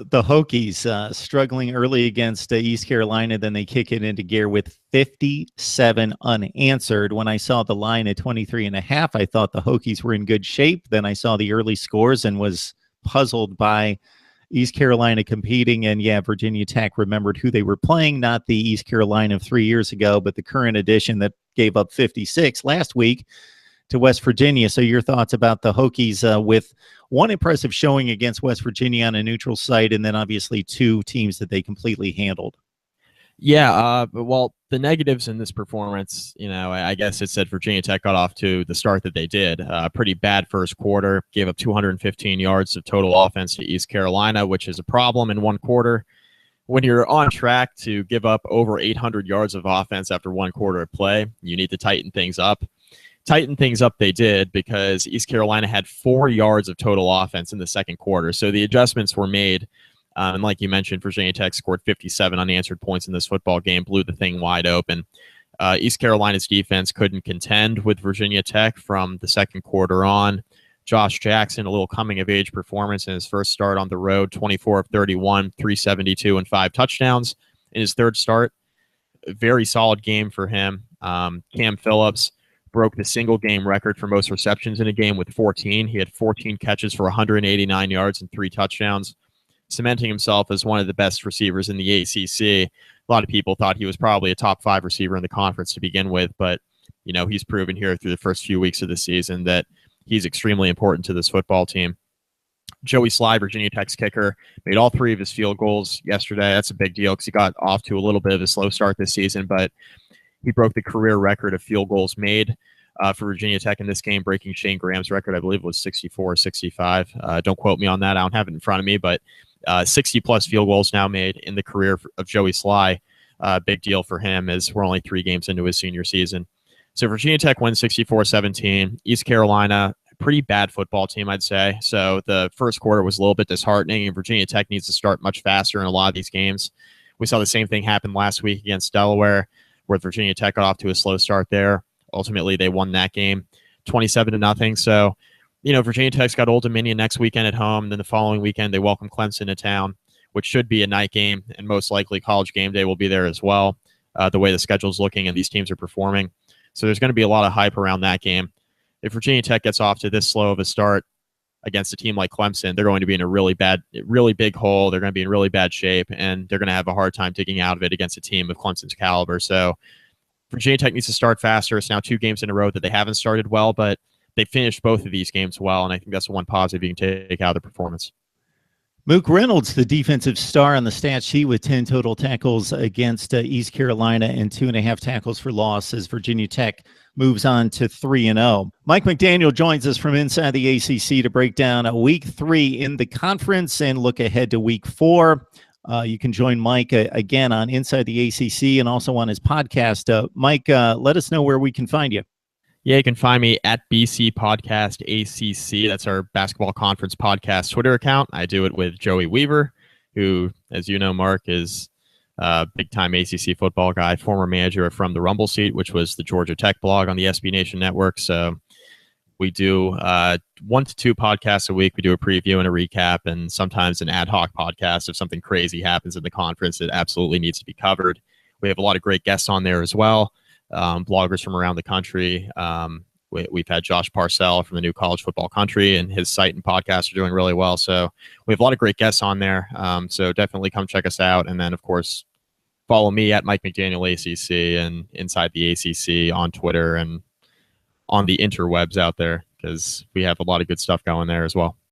the Hokies struggling early against East Carolina. Then they kick it into gear with 57 unanswered. When I saw the line at 23.5, I thought the Hokies were in good shape. Then I saw the early scores and was puzzled by East Carolina competing. And yeah, Virginia Tech remembered who they were playing, not the East Carolina of 3 years ago, but the current edition that gave up 56 last week to West Virginia. So your thoughts about the Hokies with one impressive showing against West Virginia on a neutral site, and then obviously two teams that they completely handled. Yeah, well, the negatives in this performance, I guess it said Virginia Tech got off to the start that they did. Pretty bad first quarter, gave up 215 yards of total offense to East Carolina, which is a problem in one quarter. When you're on track to give up over 800 yards of offense after one quarter of play, you need to tighten things up. Tighten things up they did, because East Carolina had 4 yards of total offense in the second quarter. So the adjustments were made. And like you mentioned, Virginia Tech scored 57 unanswered points in this football game, blew the thing wide open. East Carolina's defense couldn't contend with Virginia Tech from the second quarter on. Josh Jackson, a little coming-of-age performance in his first start on the road, 24 of 31, 372, and 5 touchdowns in his third start. A very solid game for him. Cam Phillips broke the single-game record for most receptions in a game with 14. He had 14 catches for 189 yards and 3 touchdowns, cementing himself as one of the best receivers in the ACC. A lot of people thought he was probably a top 5 receiver in the conference to begin with, but he's proven here through the first few weeks of the season that he's extremely important to this football team. Joey Sly, Virginia Tech's kicker, made all 3 of his field goals yesterday. That's a big deal because he got off to a little bit of a slow start this season, but he broke the career record of field goals made for Virginia Tech in this game, breaking Shane Graham's record. I believe it was 64 or 65. Don't quote me on that. I don't have it in front of me, but 60-plus field goals now made in the career of Joey Sly. Big deal for him, as we're only 3 games into his senior season. So Virginia Tech wins 64-17. East Carolina, pretty bad football team, I'd say. So the first quarter was a little bit disheartening, and Virginia Tech needs to start much faster in a lot of these games. We saw the same thing happen last week against Delaware, where Virginia Tech got off to a slow start there. Ultimately, they won that game 27-0. So, Virginia Tech's got Old Dominion next weekend at home. Then the following weekend, they welcome Clemson to town, which should be a night game, and most likely College Game Day will be there as well, the way the schedule's looking and these teams are performing. So there's going to be a lot of hype around that game. If Virginia Tech gets off to this slow of a start against a team like Clemson, they're going to be in a really big hole. They're going to be in really bad shape, and they're going to have a hard time digging out of it against a team of Clemson's caliber. So Virginia Tech needs to start faster. It's now 2 games in a row that they haven't started well, but they finished both of these games well, and I think that's one positive you can take out of the performance. Mook Reynolds, the defensive star on the stat sheet with 10 total tackles against East Carolina and 2.5 tackles for loss as Virginia Tech moves on to 3-0. Mike McDaniel joins us from inside the ACC to break down week 3 in the conference and look ahead to week 4. You can join Mike again on Inside the ACC and also on his podcast. Mike, let us know where we can find you. Yeah, you can find me at BC Podcast ACC. That's our basketball conference podcast Twitter account. I do it with Joey Weaver, who, as you know, Mark, is a big-time ACC football guy, former manager From the Rumble Seat, which was the Georgia Tech blog on the SB Nation Network. So we do 1 to 2 podcasts a week. We do a preview and a recap, and sometimes an ad hoc podcast if something crazy happens in the conference that absolutely needs to be covered. We have a lot of great guests on there as well. Bloggers from around the country. We've had Josh Parcell from the New College Football Country, and his site and podcast are doing really well. So we have a lot of great guests on there. So definitely come check us out. And then, of course, follow me at Mike McDaniel ACC and Inside the ACC on Twitter and on the interwebs out there, because we have a lot of good stuff going there as well.